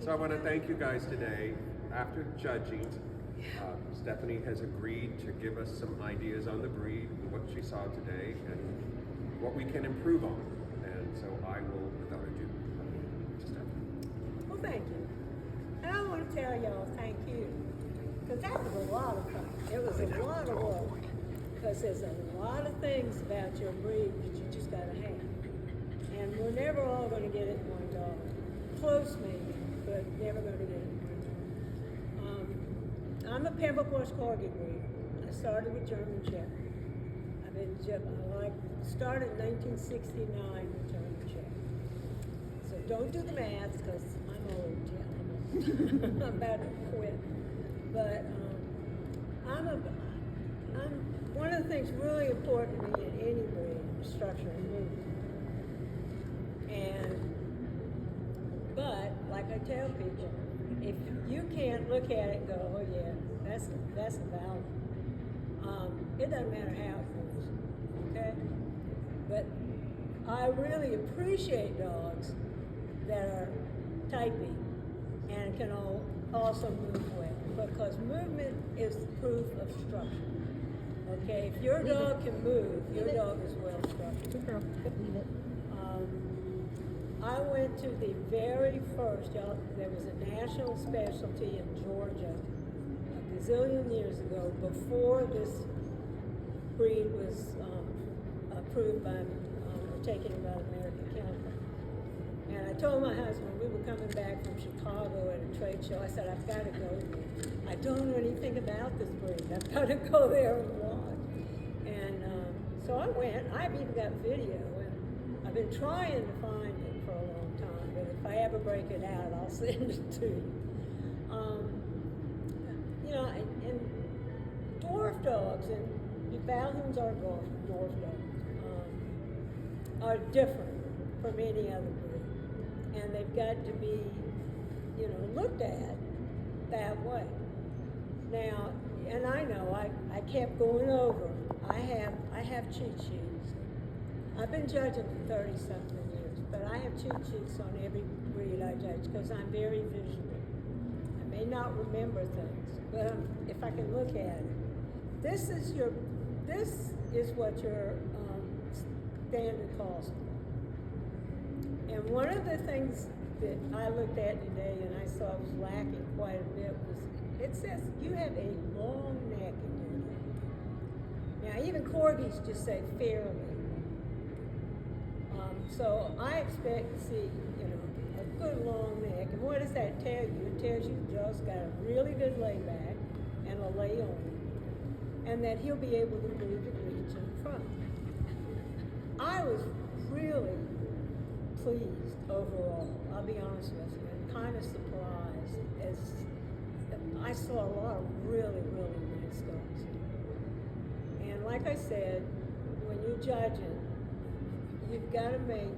So I want to thank you guys today. After judging, Stephanie has agreed to give us some ideas on the breed, what she saw today, and what we can improve on. And so I will, without ado, to Stephanie. Well, thank you. And I want to tell y'all thank you, because that was a lot of fun. It was a lot of work, because there's a lot of things about your breed that you just got to have. And we're never all going to get it in one dog. Close maybe, but never going to get it in one dog. I'm a Pampa Horse Corgi breeder. I started with German Shepherd. I've been started in 1969 with German Shepherd. So don't do the math, because I'm old. Yeah, I'm about to quit. But one of the things really important to me in any breed is structure and movement. But like I tell people, if you can't look at it and go, oh yeah, that's a Vallhund, it doesn't matter how it moves, okay? But I really appreciate dogs that are typey and can also move well, because movement is proof of structure. Okay, if your dog can move, your dog is well structured. Good girl. Leave it. I went to the very first, there was a national specialty in Georgia a gazillion years ago, before this breed was approved by, or taken by the American Kennel. And I told my husband, we were coming back from Chicago at a trade show, I said, I've got to go there. I don't know anything about this breed. I've got to go there and watch. And so I went. I've even got video, and I've been trying to find it for a long time, but if I ever break it out, I'll send it to you. You know, and dwarf dogs, and Vallhunds are dwarf dogs, are different from any other breed. And they've got to be, you know, looked at that way. Now, and I know, I kept going over. I have cheat sheets. I've been judging for 30-something years, but I have cheat sheets on every breed I judge, because I'm very visual. I may not remember things, but if I can look at it. This is what your standard calls for. And one of the things that I looked at today and I saw was lacking quite a bit was, it says you have a long neck in your dog. Now even Corgis just say fairly. So I expect to see, you know, a good long neck. And what does that tell you? It tells you the dog's got a really good layback and a lay on, and that he'll be able to move and reach in front. I was really pleased overall, I'll be honest with you, and kind of surprised, as I saw a lot of really, really nice dogs. And like I said, when you judge it, you've got to make,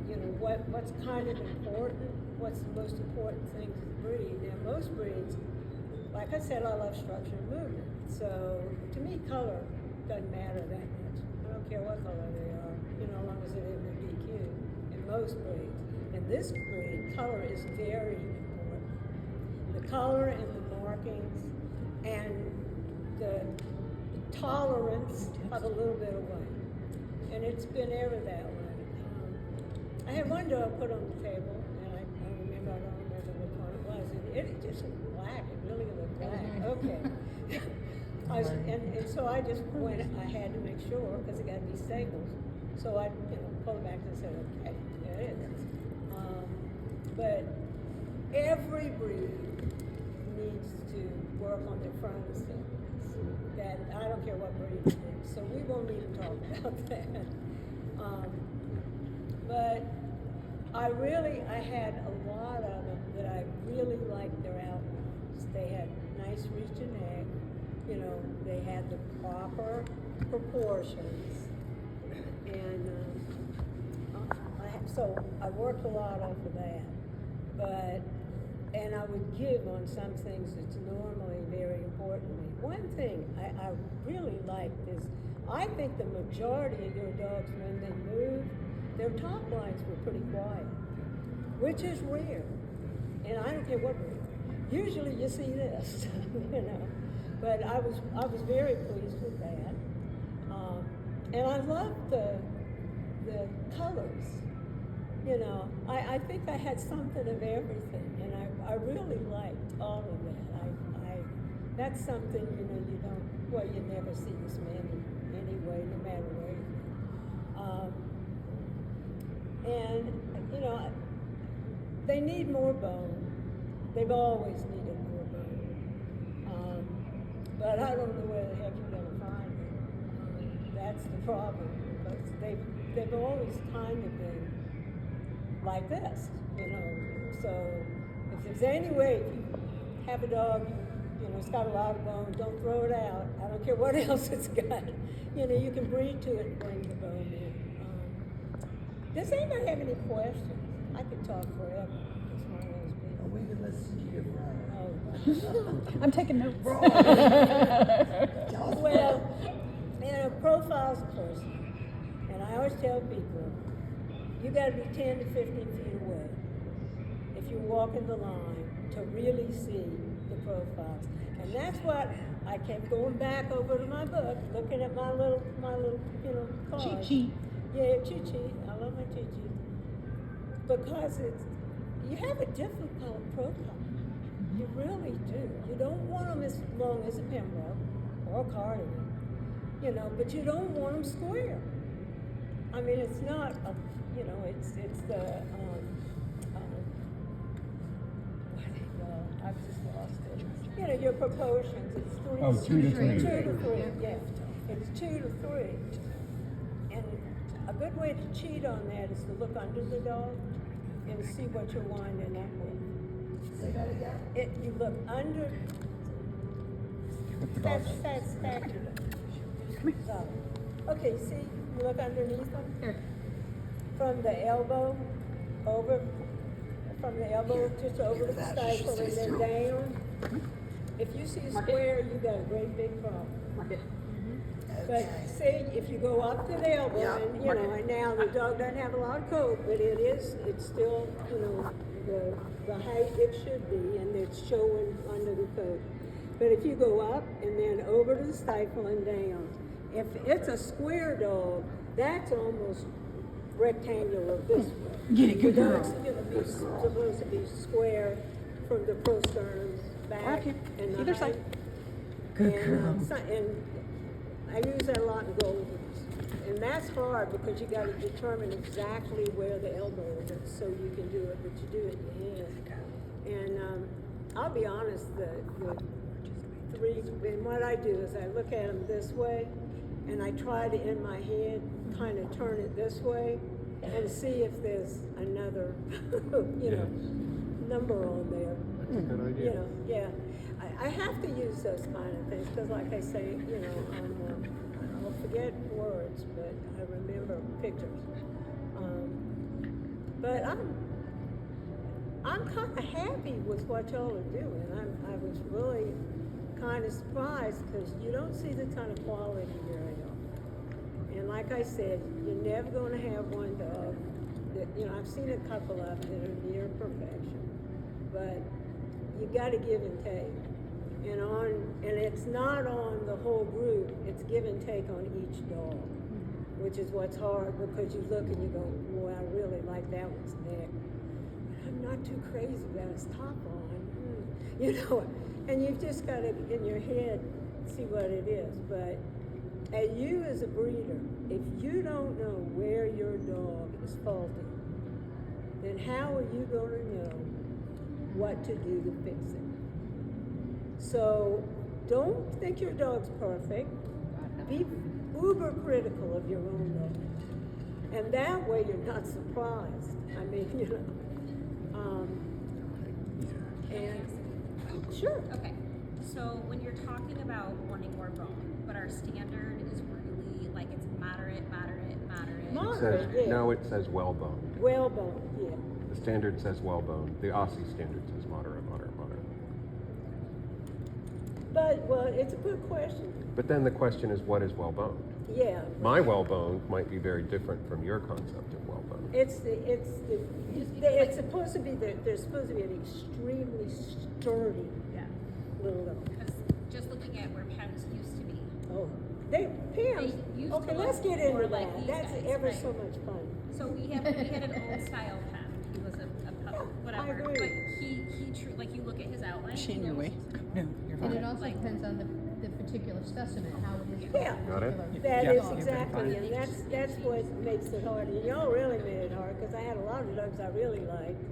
you know, what's kind of important, what's the most important thing to the breed. Now most breeds, like I said, I love structure and movement. So to me, color doesn't matter that much. I don't care what color they are, you know, as long as it isn't a DQ. In most breeds. In this breed, color is very important. The color and the markings and the tolerance of a little bit of weight. And it's been ever that way. I had one dog put on the table, and I don't remember which one it was, and it just looked black. It really looked black. Okay. And so I just went, I had to make sure, because it got to be stable. So I, you know, pulled it back and said, okay, there it is. But every breed needs to work on their front assemblies. That, I don't care what breed it is, so we won't even talk about that. But I had a lot of them that I really liked their outlines. They had nice reach and neck, you know, they had the proper proportions. And so I worked a lot off of that. And I would give on some things that's normally very important to me. One thing I really like is, I think the majority of your dogs, when they move, their top lines were pretty quiet, which is rare. and I don't care what breed. Usually you see this, you know. But I was very pleased with that, and I loved the colors. You know, I think I had something of everything, and I really liked all of that. That's something, you know, you never see this many anyway, no matter where you go. And, you know, they need more bone. They've always needed more bone. But I don't know where the heck you're going to find it. That's the problem, because they've always kind of been like this, you know. So if there's any way, if you have a dog, you know, it's got a lot of bone, don't throw it out. I don't care what else it's got. You know, you can breed to it and bring the bone in. Does anybody have any questions? I could talk forever. It's one of those people. We can listen to you. I'm taking notes. Well, you know, profile's a person. And I always tell people, you got to be 10 to 15 feet away if you're walking the line to really see the profiles. And that's what I kept going back over to my book, looking at my little, you know, card. Cheat sheet. Yeah, cheat sheet. I love my cheat sheet. Because you have a difficult profile. You really do. You don't want them as long as a Pembroke or a Cardigan, you know, but you don't want them square. I mean, it's not a, you know, it's the, I've just lost it. You know, your proportions, it's 3. Oh, 2 to 3. 2 to 3, yeah. It's 2 to 3. And a good way to cheat on that is to look under the dog and see what you're winding up with. Say that again? You look under. With the dog. That's so, okay, see, you look underneath them? Here. From the elbow over, from the elbow just over to the stifle and then down. If you see a square, you got a great big problem. Mark it. But see, if you go up to the elbow, Yeah. and you know, and now the dog doesn't have a lot of coat, but it's still, you know, the height it should be, and it's showing under the coat. But if you go up and then over to the stifle and down, if it's a square dog, that's almost rectangular this way. Get it, good The girl. dog's supposed to be square from the prostern back Mark it. and the Either height. side. Good And, girl. and I use that a lot in Goldens. And that's hard because you got to determine exactly where the elbow is so you can do it, but you do it in your hand. And I'll be honest, the three, and what I do is I look at them this way, and I try to, in my head, kind of turn it this way and see if there's another, you know, number on there. That's a good idea. You know, yeah. I have to use those kind of things because, like I say, you know, I'll forget words, but I remember pictures. But I'm kind of happy with what y'all are doing. I was really kind of surprised because you don't see the kind of quality very often. And like I said, you're never going to have one dog that, you know, I've seen a couple of them that are near perfection, but you got to give and take. And it's not on the whole group, it's give and take on each dog, which is what's hard because you look and you go, boy, I really like that one's neck. I'm not too crazy about his top on, you know, and you've just got to, in your head, see what it is. But you as a breeder, if you don't know where your dog is faulty, then how are you going to know what to do to fix it? So don't think your dog's perfect. Be uber critical of your own dog. And that way you're not surprised. I mean, you know. And sure. Okay, so when you're talking about wanting more bone, but our standard is really like it's moderate. Moderate, yeah. No, it says well boned. Well boned, yeah. The standard says well boned. The Aussie standard says moderate. But, well, it's a good question. But then the question is, what is well-boned? Yeah. My well-boned might be very different from your concept of well-boned. It's supposed to be, there's supposed to be an extremely sturdy Yeah. little dog. Because just looking at where pens used to be, Oh, Pam's, They used okay, to let's look get into more like that. these That's guys, ever right? so much fun. so we had an old style pen. He was a pup, whatever. agree. But he like you look at his outline. Is she in he your way? almost looks like a No, pup. you're And it fine. also Like- depends on the particular specimen, how it is. Yeah. Got it? That Yeah. is exactly, and that's what makes it hard. And y'all really made it hard because I had a lot of dogs I really liked.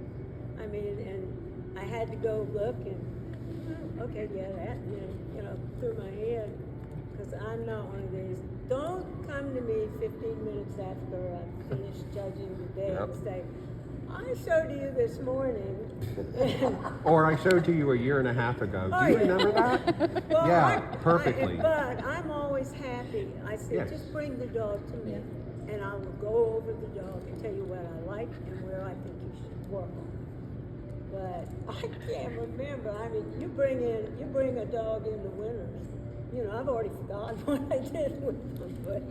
I mean, and I had to go look and, oh, okay, yeah, that, through my head. Because I'm not one of these. Don't come to me 15 minutes after I finish judging the day and Yep. say, I showed you this morning. Or I showed to you a year and a half ago. Oh, Do you yeah. remember that? Well, Yeah, perfectly. But I'm always happy. I say, Yes. just bring the dog to me, and I will go over the dog and tell you what I like and where I think you should work on. But I can't remember. I mean, you bring a dog in the winters. I've already forgotten what I did with them. But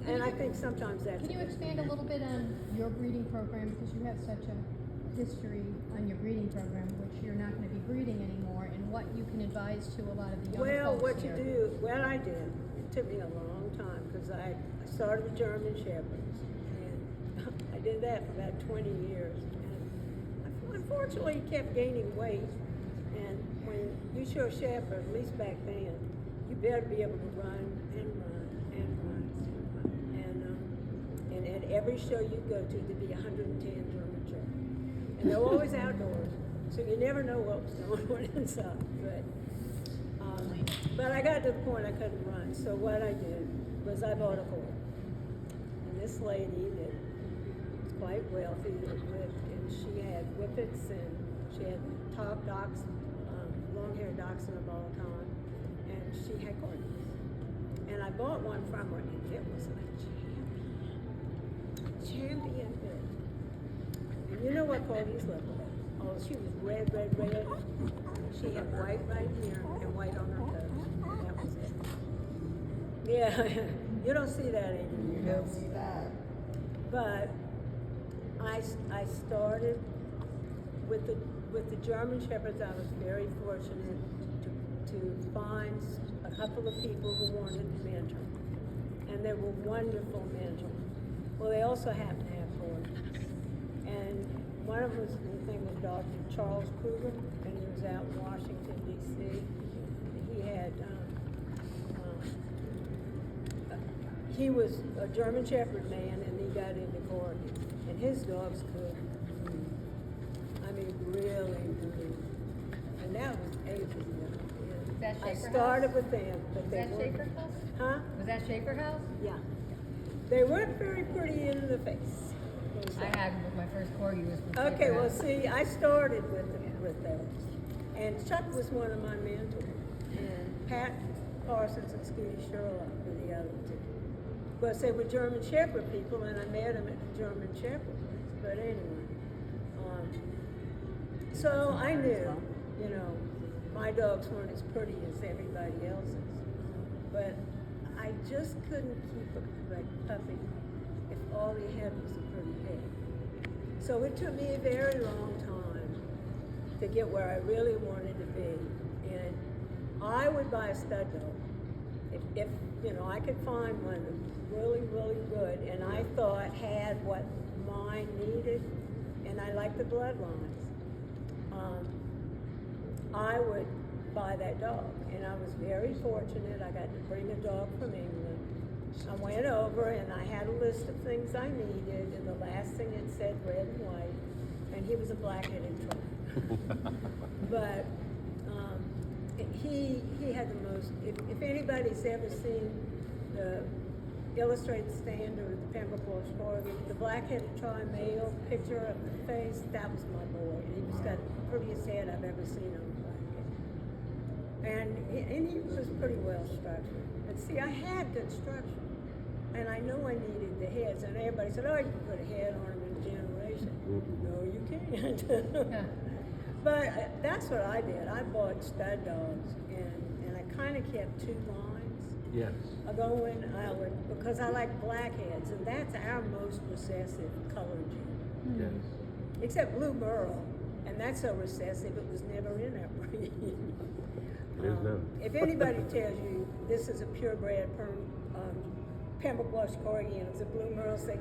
and I think sometimes that's. Can you expand a little bit on your breeding program, because you have such a history on your breeding program, which you're not going to be breeding anymore, and what you can advise to a lot of the young Well, folks what here? you do, well, I did. It took me a long time because I started with German Shepherds, and I did that for about 20 years. And unfortunately, kept gaining weight. And when you show a shepherd, at least back then, you better be able to run and run and run and run. And at every show you go to, there'd be 110 German Shepherds. And they're always outdoors, so you never know what was going on inside. But I got to the point I couldn't run, so what I did was I bought a horse. And this lady that was quite wealthy, and she had whippets, and she had top docks, long-haired dachshund of all time, and she had corgis. And I bought one from her, and it was a champion good. And you know what corgis look like? Oh, she was red, red, red. She had white right here and white on her toes. That was it. Yeah, you don't see that anymore. You don't see that. But I started with the German Shepherds. I was very fortunate to find a couple of people who wanted to mentor, and they were wonderful mentors. Well, they also happened to have horses, and one of them was, his name was Dr. Charles Kruger, and he was out in Washington D.C. He was a German Shepherd man, and he got into corgis, and his dogs could, I mean, really, and that was ages ago. Was that I Schaefer started House? with them, but Was they that weren't. Schaefer House? Huh? Was that Schaefer House? Yeah. They weren't very pretty in the face. I had with my first corgi was from Okay, Schaefer well, House. see, I started with those, and Chuck was one of my mentors, and Pat Parsons and Scooty Sherlock were the other two. Because they were German Shepherd people, and I met them at the German Shepherd place. But anyway, so I knew, my dogs weren't as pretty as everybody else's, but I just couldn't keep a puppy if all he had was a pretty head. So it took me a very long time to get where I really wanted to be. And I would buy a stud dog if I could find one that was really, really good, and I thought had what mine needed, and I liked the bloodlines. I would buy that dog, and I was very fortunate. I got to bring a dog from England. I went over and I had a list of things I needed, and the last thing it said red and white, and he was a black-headed trap. But he had the most, if anybody's ever seen the Illustrated Standard, the Pembroke Corgi, the black-headed tri-male picture of the face, that was my boy. And he was got the prettiest head I've ever seen on a black-head. And he was pretty well structured. But see, I had good structure. And I know I needed the heads. And everybody said, oh, you can put a head on him in a generation. No, you can't. But that's what I did. I bought stud dogs, and I kind of kept 2 lines Yes. going. Because I like blackheads, and that's our most recessive color gene. Yes. Except blue merle, and that's so recessive it was never in our breed. It is now. If anybody tells you this is a purebred Pembroke Wash Corgi and it's a blue merle, say,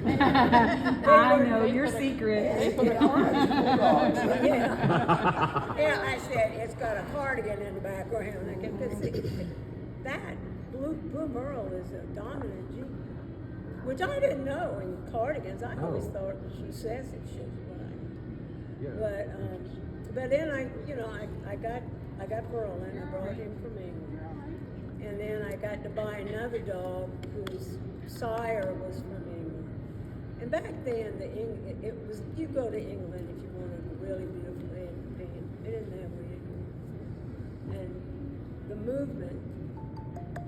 I know your secret. yeah, I said it's got a cardigan in the background. I can just see that blue merle is a dominant gene, which I didn't know in cardigans. I always thought it was recessive. Shit, Yeah. but then I got Berlin. I brought him from England, and then I got to buy another dog whose sire was from England. And back then, it was you go to England if you wanted a really beautiful Indian. They didn't have one. And the movement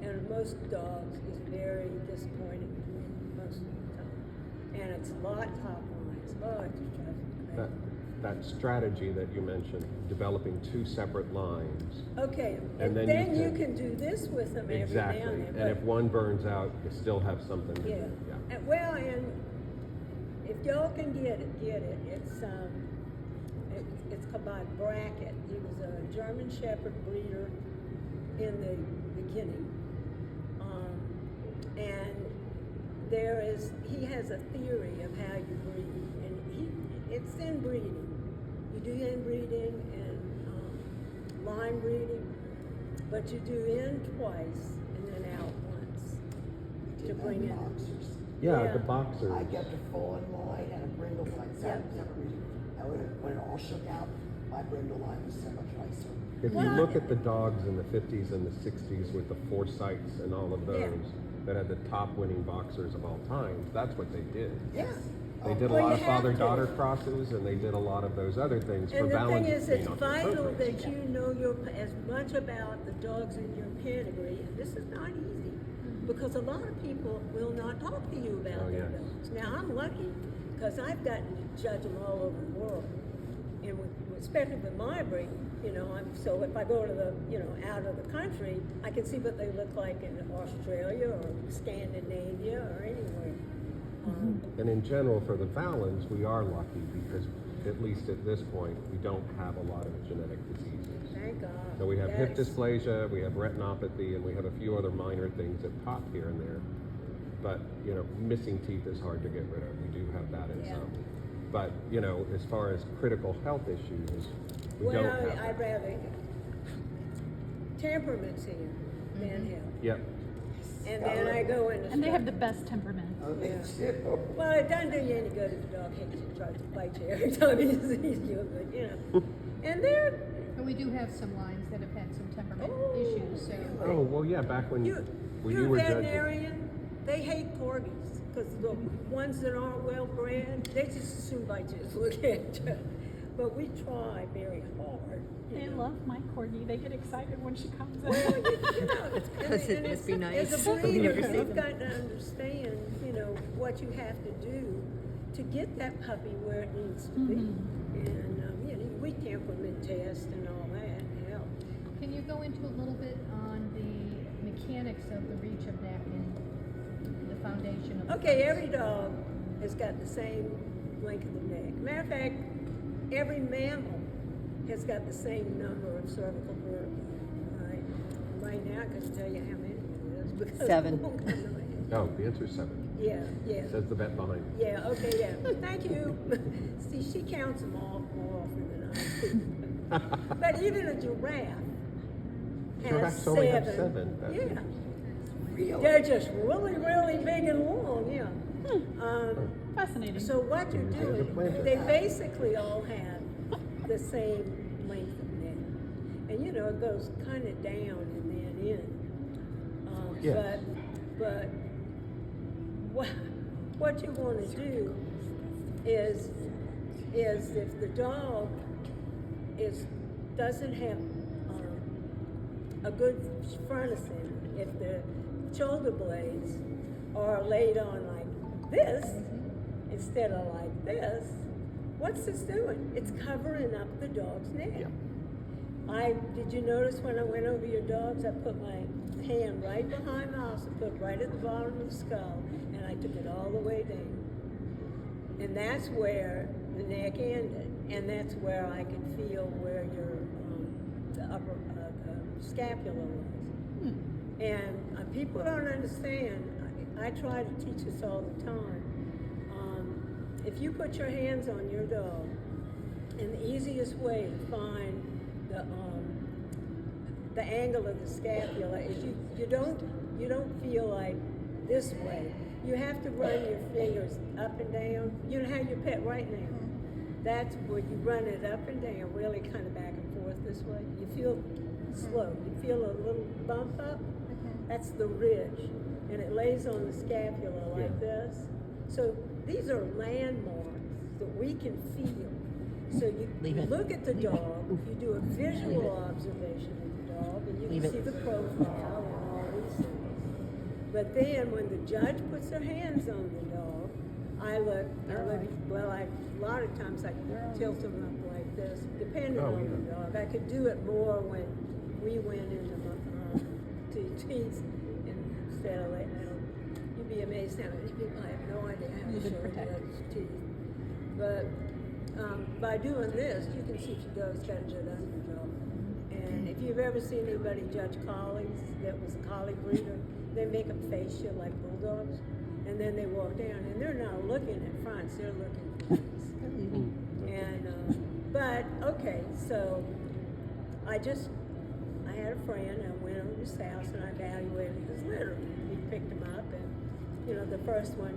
and most dogs is very disappointing to me most of the time. And it's a lot top lines. Oh, it just drives me crazy. That strategy that you mentioned, developing 2 separate lines. Okay, And and then then you you can- can do this with them every Exactly. now and then. And if but- one burns out, you still have something to Yeah. do. Yeah. And if y'all can get it. It's called by Brackett. He was a German Shepherd breeder in the beginning, and he has a theory of how you breed, and it's inbreeding. You do inbreeding and line breeding, but you do in twice and then out once to bring in. boxers. Yeah, Yeah. the boxers. I kept a full line and a brindle line, Yep. separate. And when it all shook out, my brindle line was so much nicer. If you Well, look at the dogs in the 50s and the 60s with the foresights and all of those Yeah. that had the top winning boxers of all time, that's what they did. Yeah. They did a Well, lot you of have father-daughter to. crosses, and they did a lot of those other things for And the thing balance. is, being it's on vital perfect. that you know as much about the dogs in your pedigree, and this is not easy, because a lot of people will not talk to you about Oh, their yes. dogs. Now, I'm lucky, because I've gotten to judge them all over the world, and especially with my breed, so if I go to out of the country, I can see what they look like in Australia or Scandinavia or anywhere. And in general, for the Vallhunds, we are lucky because, at least at this point, we don't have a lot of genetic diseases. Thank God. So we have hip Yes. dysplasia, we have retinopathy, and we have a few other minor things that pop here and there. But, missing teeth is hard to get rid of. We do have that in Yeah. some. But, as far as critical health issues, we Well, don't have I'd that. rather temperament's here than health. Yep. And then I go into And they have the structure. best temperament. Oh, they do. Well, it doesn't do you any good if the dog hates you and tries to bite you every time he sees you, but And they're, But we do have some lines that have had some temperament Oh, issues, so. Oh, well, yeah, back when you're you a were judging. veterinarian, they hate corgis, because the ones that aren't well bred, they just as soon bite you as look at you. But we try very hard. They know. love my corgi. They get excited when she comes Well, in. Because it must be nice. As a You've breeder, never seen you've them. got to understand, what you have to do to get that puppy where it needs to be. And, we temperament test and all that help. Can you go into a little bit on the mechanics of the reach of neck and the foundation of the Okay, pups? every dog has got the same length of the neck. Matter of fact, every mammal has got the same number of cervical vertebrae. Right? Right now, I can tell you how many it is because 7. it won't come to my head. Oh, the answer's 7. Yeah, yeah. Says the vet behind me. Yeah, okay, yeah. Thank you. See, she counts them all more often than I do. But even a giraffe has Giraffes only have 7. 7. That's Yeah. Really? They're just really, really big and long, yeah. Fascinating. So what you're Museum of doing, Pleasure. they basically all have the same length of neck. And it goes kind of down and then in. Yes. But what you want to do is if the dog doesn't have a good fronticing, if the shoulder blades are laid on like this instead of like this, what's this doing? It's covering up the dog's neck. Yeah. Did you notice when I went over your dogs, I put my hand right behind the house and put it right at the bottom of the skull, and I took it all the way down. And that's where the neck ended, and that's where I could feel where your the upper the scapula was. And people don't understand. I try to teach this all the time. If you put your hands on your dog, and the easiest way to find the angle of the scapula is you don't feel like this way. You have to run your fingers up and down. You know how your pet right now. That's where you run it up and down, really kind of back and forth this way. You feel slow. You feel a little bump up. That's the ridge, and it lays on the scapula like this. So these are landmarks that we can feel. So you look at the dog, you do a visual observation of the dog, and you can see the profile and all these things. But then when the judge puts her hands on the dog, a lot of times I tilt them up like this, depending on the dog. I could do it more when we went into to teeth instead of letting out. You'd be amazed how many people have no idea how to show judge's teeth. But by doing this, you can see if your dog's got a good underjaw. And if you've ever seen anybody judge collies that was a collie breeder, they make them face you like bulldogs, and then they walk down, and they're not looking at fronts, they're looking for face. And but okay, so I had a friend, I went over to his house and I evaluated his litter. We picked him up, and the first one,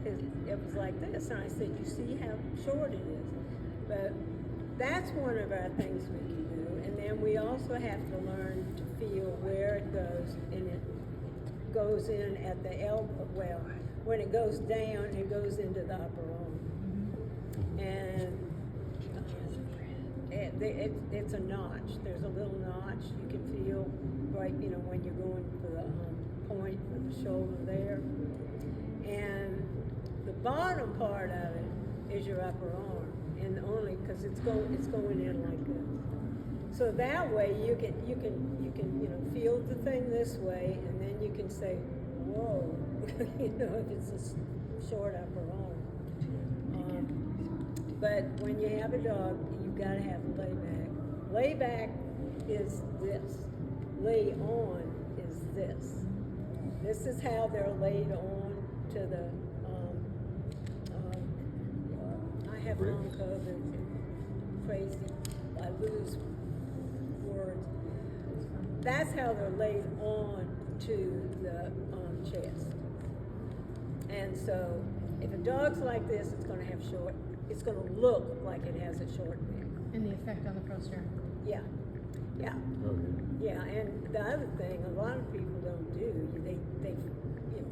it was like this, and I said, you see how short it is. But that's one of our things we can do, and then we also have to learn to feel where it goes, and it goes in at the elbow. Well, when it goes down, it goes into the upper arm, and it's a notch. There's a little notch you can feel right, when you're going for the point of the shoulder there, and the bottom part of it is your upper arm, and only because it's going in like this. So that way you can feel the thing this way, and then you can say, whoa, if it's a short upper arm. But when you have a dog, you've got to have a lay back. Lay back is this. Lay on is this. This is how they're laid on to the. I have long COVID and crazy. I lose words. That's how they're laid on to the chest. And so, if a dog's like this, it's going to have short. It's going to look like it has a short neck. And the effect on the posterior. Yeah. Yeah, and the other thing a lot of people don't do, they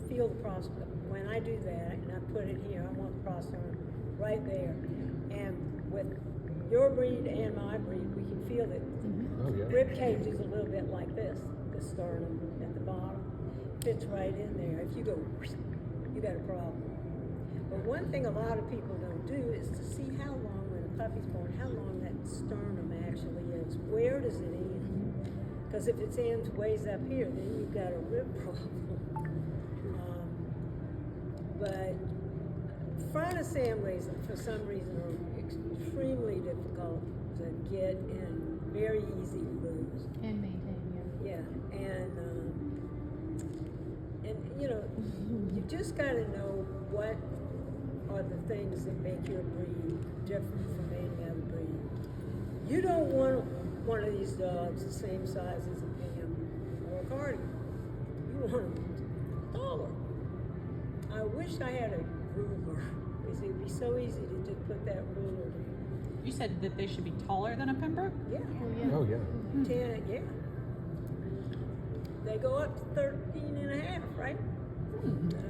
feel the prospect. When I do that, and I put it here, I want the prospect right there. And with your breed and my breed, we can feel that rib cage is a little bit like this, the sternum at the bottom. Fits right in there. If you go, you got a problem. But one thing a lot of people don't do is to see how long, when a puppy's born, how long that sternum actually is. Where does it end? Because if it ends ways up here, then you've got a rib problem. But front assemblies, for some reason, are extremely difficult to get and very easy to lose. And maintain, yeah. Yeah, and you just got to know what are the things that make your breed different from any other breed. You don't want one of these dogs the same size as a Pam or a Cardigan. You want them taller. I wish I had a ruler, because it would be so easy to just put that ruler in. You said that they should be taller than a Pembroke? Yeah. Oh, yeah. 10, yeah. They go up to 13 and a half, right?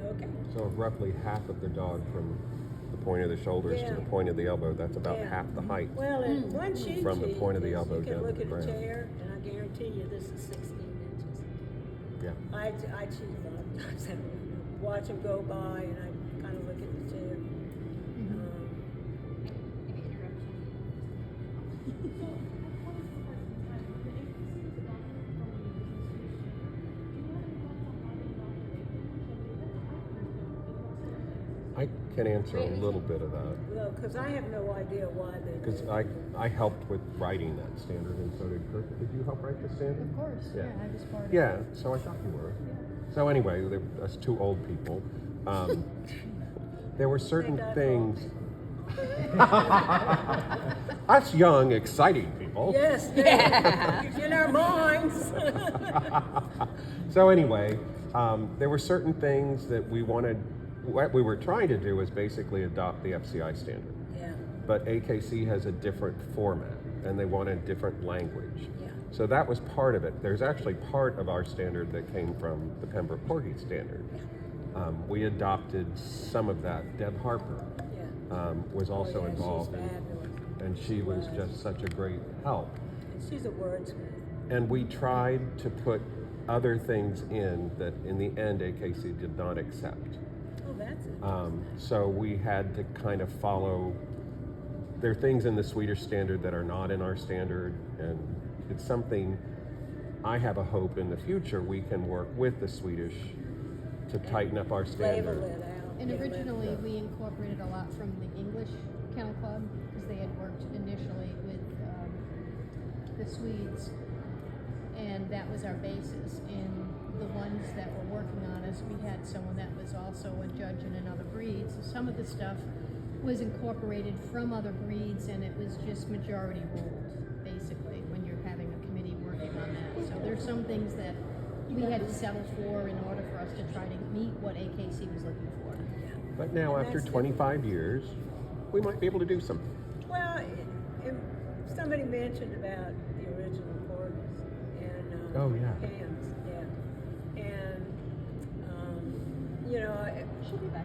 Okay. So roughly half of the dog from the point of the shoulders to the point of the elbow, that's about half the height. Well, and one sheep From the cheese point of the is elbow you can down to look the at a ground. chair, and I guarantee you this is 16 inches. Yeah. I cheat a lot of times. I watch them go by, and I kind of look at the chair. If can answer a little bit of that. Well, because I have no idea why they. Because I helped with writing that standard, and so did Kirk. Did you help write the standard? Of course, Yeah. yeah, I was part of it. Yeah, so I thought you were. So anyway, us two old people. There were certain Thank God things. Us young, exciting people. Yes, in our minds. So anyway, there were certain things that we wanted. What we were trying to do was basically adopt the FCI standard. Yeah. But AKC has a different format, and they wanted different language. Yeah. So that was part of it. There's actually part of our standard that came from the Pembroke Porgy standard. We adopted some of that. Deb Harper was also involved, She's fabulous. and she was just such a great help. She's a wordsmith. And we tried to put other things in that in the end AKC did not accept. Oh, that's it. So we had to kind of follow, there are things in the Swedish standard that are not in our standard, and it's something I have a hope in the future we can work with the Swedish to tighten up our standard. Label it out. And Yeah, originally, label it. we incorporated a lot from the English Kennel Club, because they had worked initially with the Swedes, and that was our basis. And the ones that were working on us, we had someone that was also a judge in another breed, so some of the stuff was incorporated from other breeds, and it was just majority ruled, basically, when you're having a committee working on that. So there's some things that we had to settle for in order for us to try to meet what AKC was looking for. But now And after that's 25 years, we might be able to do something. Well, somebody mentioned about the original corgis and Oh, yeah. Pams, yeah. And you know,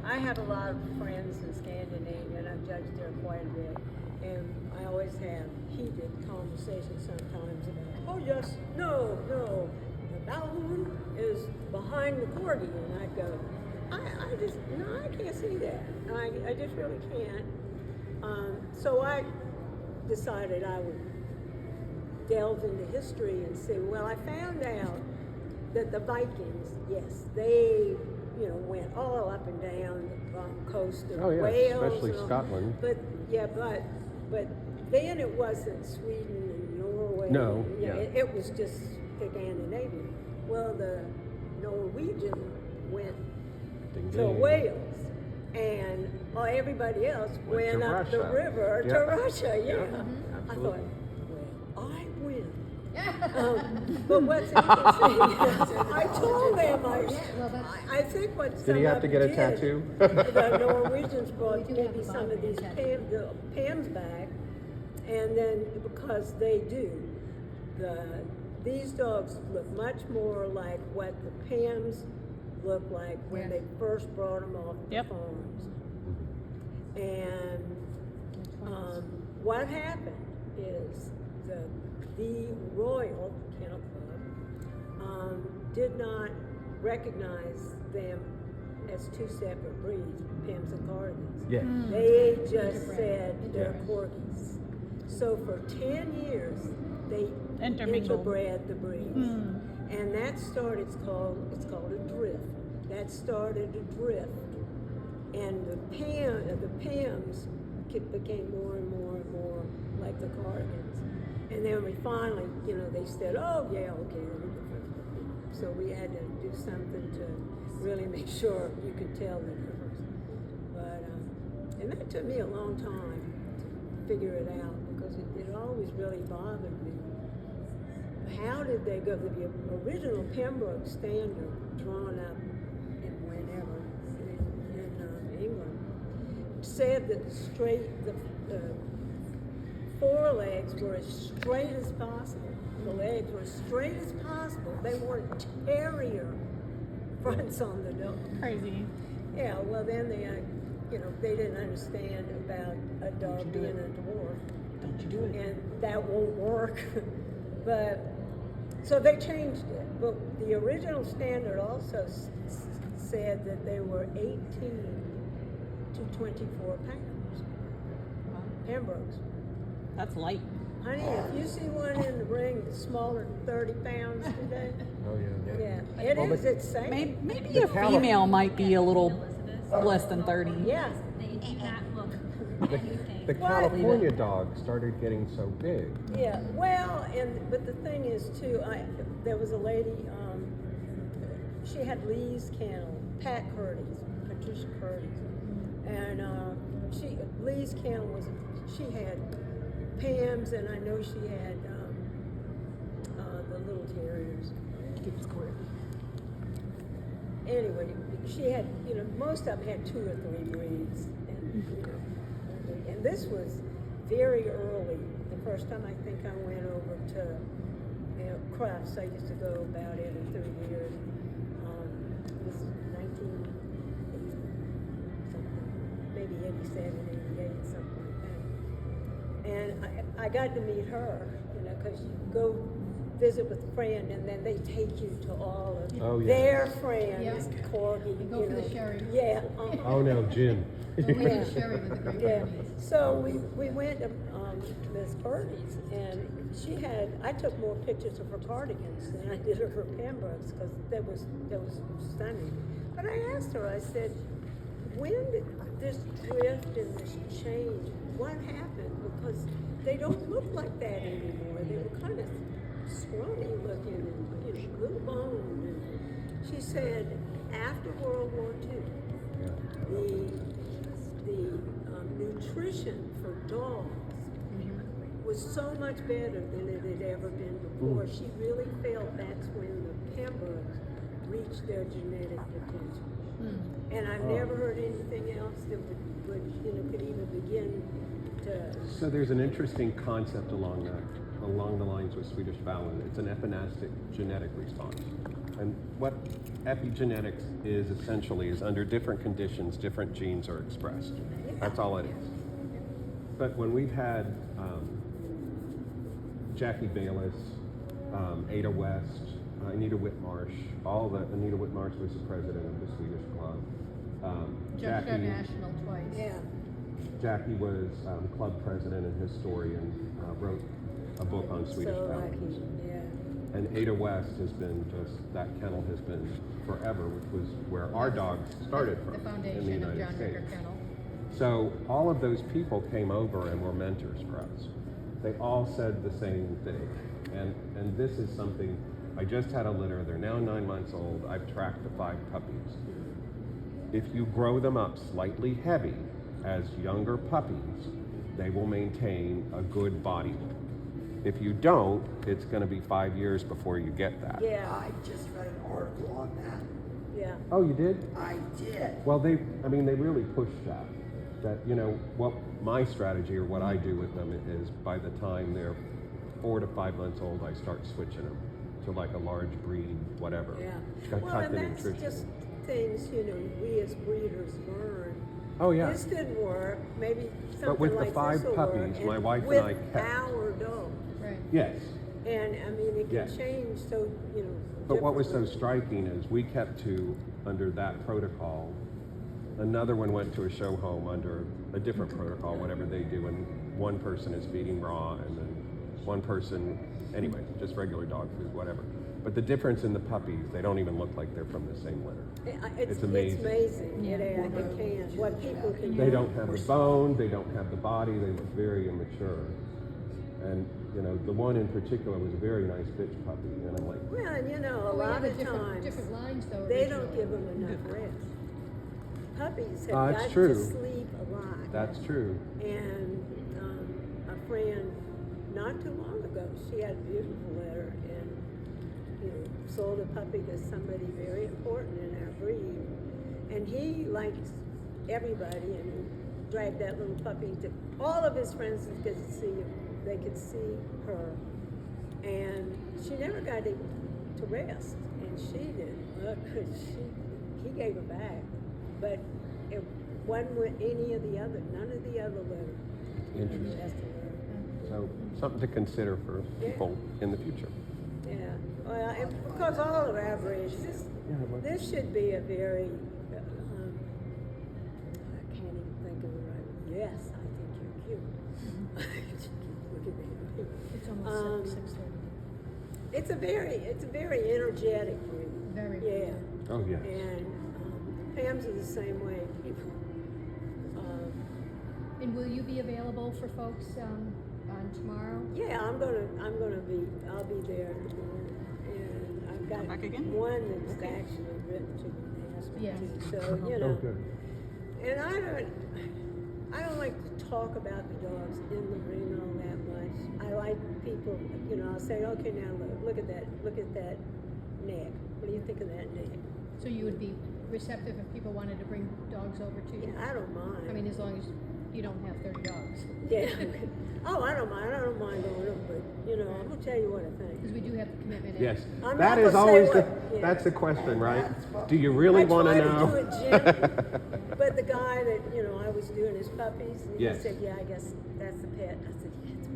I have a lot of friends in Scandinavia, and I've judged there quite a bit. And I always have heated conversations sometimes about, oh yes, no, the Vallhund is behind the corgi, and I go, I can't see that. I just really can't. So I decided I would delve into history and see. Well, I found out that the Vikings, yes, they went all up and down the coast of Oh, yeah, Wales, especially and all. Scotland. But then it wasn't Sweden and Norway. No, Yeah, yeah. it was just Scandinavian. Well, the Norwegian went Ding, to ding. Wales, and everybody else went to up the Russia. river Yeah. to Russia. Yeah, Mhm. I thought, Absolutely. well, I win. But what's interesting, I told them I think what some Did he have of to them get a did, tattoo? the Norwegians brought We do have maybe a some of these tattoo. Pams back, and then because they do, these dogs look much more like what the Pams look like when they first brought them off the Yep. farms. And what happened is the Royal Kennel Club did not recognize them as two separate breeds, Pams and Corgis. Yes. They just said Yeah. they're corgis. So for 10 years, they Intermingled. interbred the breeds. And that started, it's called a drift. That started a drift. And the Pams became more and more and more like the Corgis. And then we finally, they said, oh yeah, okay. So we had to do something to really make sure you could tell the difference. But, and that took me a long time to figure it out, because it always really bothered me. How did they go? The original Pembroke standard drawn up in whenever in England said that the forelegs were as straight as possible. The legs were as straight as possible. They wanted terrier fronts on the dog. Crazy. Yeah, well then they didn't understand about a dog being a dwarf. Don't you do it? And that won't work. But so they changed it. But the original standard also said that they were 18 to 24 pounds. Pembrokes. That's light. Honey, if you see one in the ring that's smaller than 30 pounds today, Oh, yeah. yeah, it is. It's safe. Maybe The a female might be a little less than 30. Yeah, they do not look anything. The Well, California dog started getting so big. Yeah, well, but the thing is too, there was a lady, she had Lee's kennel, Patricia Curdy's, and Lee's kennel she had Pam's, and I know she had the little terriers. Anyway, she had, most of them had 2 or 3 breeds, and this was very early. The first time I think I went over to Crufts, I used to go about every 3 years. It was 1980 something, maybe 87, 88, something like that. And I got to meet her, because you go visit with a friend, and then they take you to all of their friends, Yeah. Corgi, You go for the sherry. Yeah. Oh no, Jim. Only Yeah. the sherry with the great Yeah. remedies. So we went to Miss Birdie's, and I took more pictures of her cardigans than I did of her Pembrokes, because that was stunning. But I asked her, I said, when did this drift and this change? What happened? Because they don't look like that anymore. They were kind of scrawny looking and little boned. And she said, after World War II, the nutrition for dogs was so much better than it had ever been before. She really felt that's when the Pembrokes reached their genetic potential. And I've never heard anything else that would could even begin to. So there's an interesting concept along the lines with Swedish Vallhund. It's an epigenetic genetic response. And what epigenetics is essentially is under different conditions, different genes are expressed. That's all it is. But when we've had Jackie Bayless, Ada West, Anita Whitmarsh, Anita Whitmarsh was the president of the Swedish Club. Judge National twice. Yeah. Jackie was club president and historian, wrote a book on Swedish So Vallhund. lucky. Yeah. And Ada West has been that kennel has been forever, which was where our dogs started from The in the foundation of United John States. Ricker Kennel. So all of those people came over and were mentors for us. They all said the same thing. And this is something, I just had a litter, they're now 9 months old, I've tracked the 5 puppies. If you grow them up slightly heavy as younger puppies, they will maintain a good body weight. If you don't, it's going to be 5 years before you get that. Yeah. I just read an article on that. Yeah. Oh, you did? I did. Well, they really push that. That, what my strategy or what I do with them is by the time they're 4 to 5 months old, I start switching them to like a large breed, whatever. Yeah. Cut Well, and the that's nutrition. just things, we as breeders learn. Oh, yeah. This didn't work. Maybe something But with the like 5 this will puppies, work. my wife and with I kept. our dog. Right. Yes. And I mean, it can Yes. change so, But what was so differently. striking is we kept 2 under that protocol. Another one went to a show home under a different protocol, whatever they do, and one person is feeding raw, and then one person, anyway, just regular dog food, whatever. But the difference in the puppies, they don't even look like they're from the same litter. It's amazing. It's amazing. It can. What people can do. They don't have the bone, they don't have the body, they look very immature. And, the one in particular was a very nice bitch puppy, and I'm like, Well, and a Well, we lot have of different times lines though. they don't originally. give them enough rest. Puppies have It's got true. to sleep a lot. that's true. And a friend not too long ago, she had a beautiful litter and sold a puppy to somebody very important in our breed. And he likes everybody and he dragged that little puppy to all of his friends could see him. They could see her. And she never got to rest. And she did. He gave her back. But it wasn't with any of the other, none of the other litter. Interesting. That's the litter. So something to consider for people in the future. Yeah, well, and because all of our breeds, this should be a very, I can't even think of the right, yes, I think you're cute. Look at me. It's almost 6:30. It's a very energetic breed. Very. Yeah. Oh, yes. And Pam's are the same way. People, And will you be available for folks on tomorrow? Yeah, I'll be there in the morning. And I've got back again? one that's actually written to me and asked me Yeah. to. So, you Oh, know. good. And I don't like to talk about the dogs in the ring all that much. I like people, you know, I'll say, okay, now look at that neck. What do you think of that neck? So you would be receptive if people wanted to bring dogs over to you? Yeah, I don't mind. I mean, as long as you don't have 30 dogs. Yeah. Oh, I don't mind going up, but you know, I'm gonna tell you what I think. Because we do have the commitment. Yes, I'm that not is gonna say always what- the, yeah. that's the question, right? Do you really want to I know? tried to do it gentle, but the guy that, you know, I was doing his puppies, and Yes. he said, yeah, I guess that's a pet. I said, yeah, it's a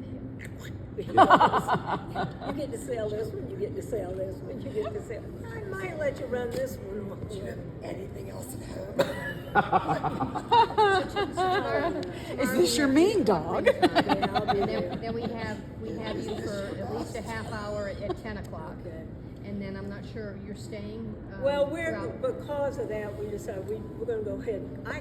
pet. You get to sell this one, you get to sell this one, you get to sell. I might let you run this one. Do you have anything else at home? Is this your main dog? Yeah, I'll be And there. then we have you for at least a half hour at 10 o'clock. Okay. And then I'm not sure, you're staying? Well, throughout- because of that, we decided we're gonna go ahead. I